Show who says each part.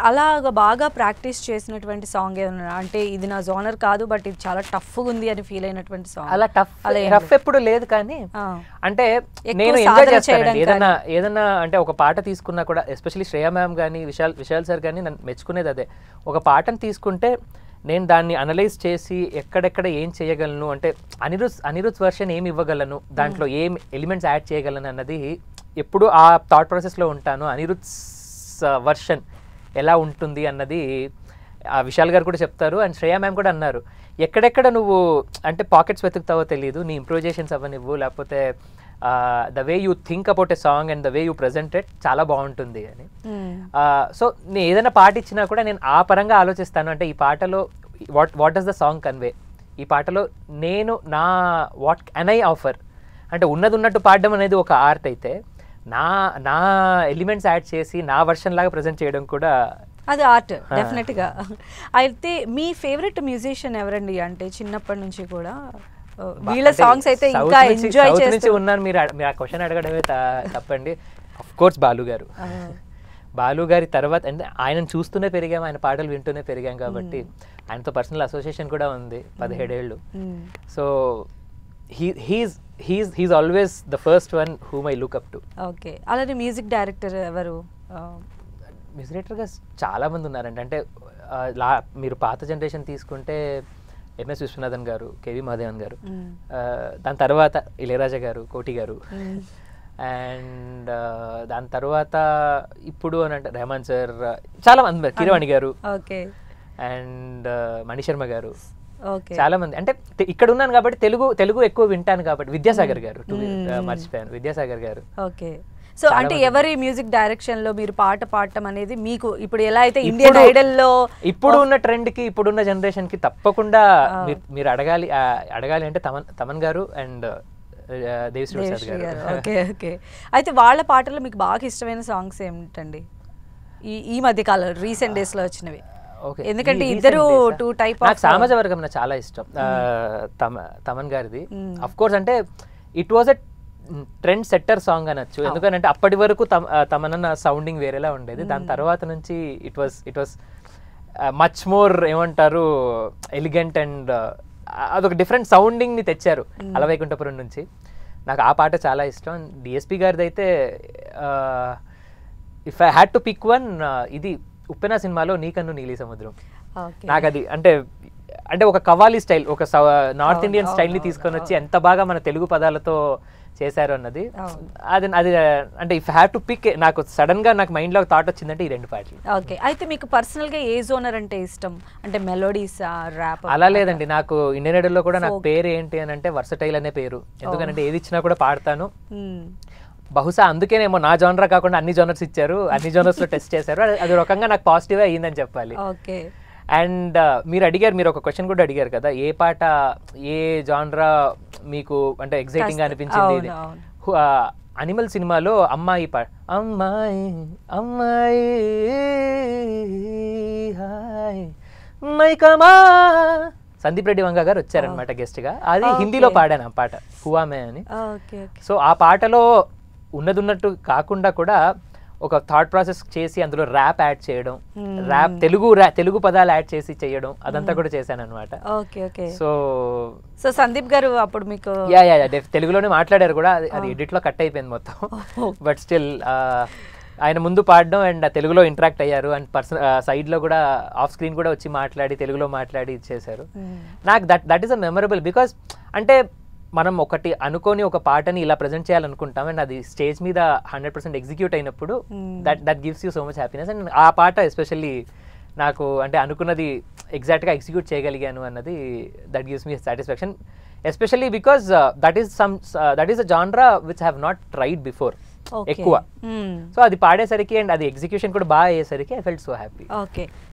Speaker 1: అలాగా బాగా ప్రాక్టీస్ చేసినటువంటి సాంగ్ ఏమన్నా అంటే ఇది నా జోనర్ కాదు బట్ ఇది చాలా టఫ్గా ఉంది అని ఫీల్ అయినటువంటి సాంగ్?
Speaker 2: అలా టఫ్ ఎప్పుడు లేదు, కానీ అంటే నేను
Speaker 1: ఎక్కువ
Speaker 2: ఎంజాయ్
Speaker 1: సాధన
Speaker 2: చేస్తాను
Speaker 1: చేయడం
Speaker 2: ఏదైనా అంటే ఒక పాట తీసుకున్నా కూడా, ఎస్పెషల్లీ శ్రేయా మ్యామ్ కానీ విశాల్ సార్ కానీ నన్ను మెచ్చుకునేది అదే. ఒక పాటను తీసుకుంటే నేను దాన్ని అనలైజ్ చేసి ఎక్కడెక్కడ ఏం చేయగలను, అంటే అనిరుద్ వర్షన్ ఏమి ఇవ్వగలను, దాంట్లో ఏం ఎలిమెంట్స్ యాడ్ చేయగలను అన్నది ఎప్పుడు ఆ థాట్ ప్రాసెస్లో ఉంటాను. అనిరుద్ వర్షన్ ఎలా ఉంటుంది అన్నది విశాల్ గారు కూడా చెప్తారు, అండ్ శ్రేయా మ్యామ్ కూడా అన్నారు, ఎక్కడెక్కడ నువ్వు అంటే పాకెట్స్ వెతుకుతావో తెలియదు, నీ ఇంప్రూవైజేషన్స్ అవ్వనివ్వు, లేకపోతే the way you think about a song and the way you presented చాలా బాగుంటుంది అని. సో నేను ఏదైనా పాట ఇచ్చినా కూడా నేను ఆ పరంగా ఆలోచిస్తాను, అంటే ఈ పాటలో what does the song convey, ఈ పాటలో నేను వాట్ కెన్ ఐ ఆఫర్, అంటే ఉన్నట్టు పాడడం అనేది ఒక ఆర్ట్ అయితే నా ఎలిమెంట్స్ యాడ్ చేసి నా వర్షన్ లాగా ప్రజెంట్ చేయడం కూడా
Speaker 1: అది ఆర్ట్ డెఫినెట్గా. అయితే మీ ఫేవరెట్ మ్యూజిషియన్ ఎవరండి? అంటే చిన్నప్పటి నుంచి కూడా వీళ్ళ సాంగ్స్ అయితే ఇంకా ఎంజాయ్ చేస్తూ
Speaker 2: ఉన్నాను. మీరు ఆ క్వశ్చన్ అడగడమే తప్పండి. ఆఫ్ కోర్స్ బాలు గారి తర్వాత అంటే ఆయనను చూస్తూనే పెరిగాం, ఆయన పాటలు వింటూనే పెరిగాం కాబట్టి ఆయనతో పర్సనల్ అసోసియేషన్ కూడా ఉంది 17 ఏళ్ళు. So he's always the first one whom I look up to.
Speaker 1: Okay. అలానే మ్యూజిక్ డైరెక్టర్ ఎవరు?
Speaker 2: మ్యూజిక్ డైరెక్టర్గా చాలా మంది ఉన్నారండి. అంటే మీరు పాత జనరేషన్ తీసుకుంటే ఎంఎస్ విశ్వనాథన్ గారు, కేవి మహాదేవన్ గారు, దాని తర్వాత ఇళయరాజా గారు, కోటి గారు, అండ్ దాని తర్వాత ఇప్పుడు అని అంటే రెహమాన్ సార్, చాలా మంది, కీరవాణి గారు, అండ్ మణిశర్మ గారు, చాలా మంది. అంటే ఇక్కడ ఉన్నాను కాబట్టి తెలుగు ఎక్కువ వింటాను కాబట్టి విద్యాసాగర్ గారు, మర్చిపోయాను, విద్యాసాగర్ గారు.
Speaker 1: ఓకే. సో అంటే ఎవరి మ్యూజిక్ డైరెక్షన్ లో మీరు పాట పాడటం అనేది మీకు ఇప్పుడు ఎలా అయితే ఇండియన్ ఐడల్ లో
Speaker 2: ఇప్పుడు ఉన్న ట్రెండ్ కి ఇప్పుడున్న జనరేషన్ కి తప్పకుండా మీరు అడగాలి అంటే తమన్ గారు అండ్ దేవిశ్రీ ప్రసాద్ గారు.
Speaker 1: Okay okay. అయితే వాళ్ళ పాటల్లో మీకు బాగా ఇష్టమైన సాంగ్స్ ఏమిటండి ఈ మధ్య కాలం రీసెంట్ డేస్ లో వచ్చినవి? ఎందుకంటే ఇద్దరు టూ టైప్ ఆఫ్.
Speaker 2: సామాజ వర్గం నాకు చాలా ఇష్టం, తమన్ గారిది. అఫ్ కోర్స్ అంటే it was a trend setter song అనొచ్చు, ఎందుకంటే అప్పటి వరకు తమన్న సౌండింగ్ వేరేలా ఉండేది. దాని తర్వాత నుంచి ఇట్ వాస్ మచ్ మోర్ ఏమంటారు ఎలిగెంట్, అండ్ అదొక డిఫరెంట్ సౌండింగ్ ని తెచ్చారు అలవైకుంఠపురం నుంచి. నాకు ఆ పాట చాలా ఇష్టం. డిఎస్పి గారిది అయితే if I had to pick one, ఇది ఉప్పెన సినిమాలో నీకన్ను నీలి సముద్రం. నాకు అది అంటే ఒక కవ్వాలి స్టైల్, ఒక నార్త్ ఇండియన్ స్టైల్ ని తీసుకొని వచ్చి ఎంత బాగా మన తెలుగు పదాలతో చేశారు అన్నది. అది అంటే ఇఫ్ హ్యావ్ టు పిక్, నాకు సడన్ గా నాకు మైండ్ లో థాట్ వచ్చిందంటే ఈ రెండు పాటలు.
Speaker 1: ఓకే. అయితే మీకు పర్సనల్ గా ఏ జోనర్ అంటే ఇష్టం? అంటే మెలోడీస్, ర్యాప్?
Speaker 2: అలా లేదండి, నాకు ఇండియన్ ఐడల్ లో కూడా నాకు పేరు ఏంటి అని అంటే వర్సటైల్ అనే పేరు, ఎందుకంటే ఏది ఇచ్చినా కూడా పాడతాను. బహుశా అందుకేనేమో నా జోనర్ కాకుండా అన్ని జోనర్స్ ఇచ్చారు, అన్ని జోనర్స్ లో టెస్ట్ చేశారు, అది రకంగా నాకు పాజిటివ్ అయ్యిందని చెప్పాలి.
Speaker 1: ఓకే.
Speaker 2: అండ్ మీరు ఒక క్వశ్చన్ కూడా అడిగారు కదా, ఏ పాట ఏ జానరా మీకు అంటే ఎగ్జైటింగ్ గా అనిపించింది? అనిమల్ సినిమాలో అమ్మాయి పాట, అమ్మాయి అమ్మాయి హాయ్ మైకమా, సందీప్ రెడ్డి వంగ గారు వచ్చారనమాట గెస్ట్ గా. అది హిందీలో పాడాను ఆ పాట, హువామే అని. సో ఆ పాటలో ఉన్నట్టు కాకుండా కూడా ఒక థాట్ ప్రాసెస్ చేసి అందులో ర్యాప్ యాడ్ చేయడం, తెలుగు పదాలు యాడ్ చేసి చేయడం, అదంతా కూడా చేశాను అనమాట.
Speaker 1: సో సందీప్ గారు అప్పుడు మీకు
Speaker 2: తెలుగులోనే మాట్లాడారు కూడా, అది ఎడిట్ లో కట్ అయిపోయింది మొత్తం, బట్ స్టిల్ ఆయన ముందు పాడడం అండ్ తెలుగులో ఇంటరాక్ట్ అయ్యారు, అండ్ సైడ్ లో కూడా ఆఫ్ స్క్రీన్ కూడా వచ్చి మాట్లాడి తెలుగులో మాట్లాడి ఇచ్చేసారు. నాకు that is a memorable, because అంటే మనం ఒకటి అనుకోని ఒక పాటని ఇలా ప్రజెంట్ చేయాలనుకుంటాం, అండ్ అది స్టేజ్ మీద 100% ఎగ్జిక్యూట్ అయినప్పుడు that gives you so much happiness. And ఆ పాట ఎస్పెషల్లీ నాకు అంటే అనుకున్నది ఎగ్జాక్ట్గా ఎగ్జిక్యూట్ చేయగలిగాను అన్నది that gives me satisfaction, especially because that is a genre which have not tried before ఎక్కువ. సో అది పాడేసరికి అండ్ అది ఎగ్జిక్యూషన్ కూడా బాగా అయ్యేసరికి I felt so happy.
Speaker 1: Okay.